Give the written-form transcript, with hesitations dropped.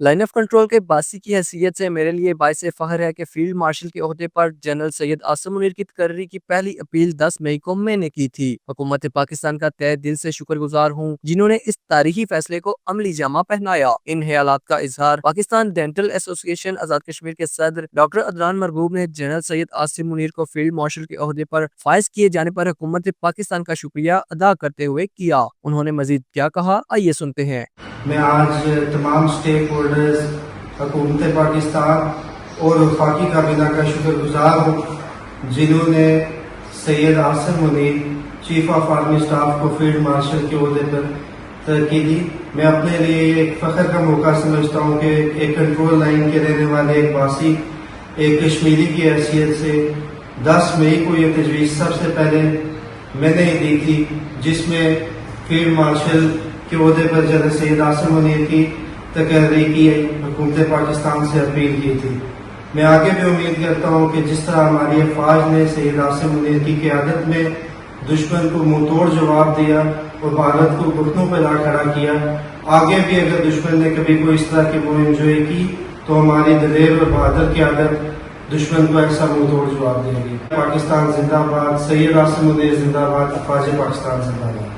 Line of control के बासी की हैसियत से मेरे लिए बाइस फख्र है कि फील्ड मार्शल के ओहदे पर जनरल सैयद आसिम मुनीर की तकर्री की पहली अपील 10 मई को मैंने की थी। हुकूमत पाकिस्तान का तहे दिल से शुक्रगुजार हूँ जिन्होंने इस तारीखी फैसले को अमली जामा पहनाया। इन ख्यालात का इजहार पाकिस्तान डेंटल एसोसिएशन आजाद कश्मीर के सदर डॉक्टर अदनान मरगूब ने जनरल सैयद आसिम मुनीर को फील्ड मार्शल के ओहदे पर फाइज किए जाने पर हुकूमत पाकिस्तान का शुक्रिया अदा करते हुए किया। उन्होंने मजीद क्या कहा, आइए सुनते हैं। मैं आज तमाम स्टेक होल्डर्स, हुकूमत पाकिस्तान और वफाकी काबीना का शुक्रगुजार हूँ जिन्होंने Syed Asim Munir chief of army staff को फील्ड मार्शल के ओहदे पर तरक्की दी। मैं अपने लिए एक फ़ख्र का मौका समझता हूँ कि एक कंट्रोल लाइन के रहने वाले एक बासी, एक कश्मीरी की हैसियत से 10 मई को ये तजवीज़ सबसे पहले मैंने ही दी थी, जिसमें फील्ड मार्शल के ओहदे पर जनरल सैयद आसिम मुनीर की तकर्री की हुकूमत पाकिस्तान से अपील की थी। मैं आगे भी उम्मीद करता हूँ कि जिस तरह हमारी अफवाज ने सैयद आसिम मुनीर की क़यादत में दुश्मन को मुंह तोड़ जवाब दिया और भारत को घुटनों पर ला खड़ा किया, आगे भी अगर दुश्मन ने कभी कोई इस तरह की मुहिम जोई की तो हमारी दलेर और बहादुर क़यादत दुश्मन को ऐसा मुंह तोड़ जवाब देगी। पाकिस्तान जिंदाबाद, सैयद आसिम मुनीर जिंदाबाद, अफवाज पाकिस्तान जिंदाबाद।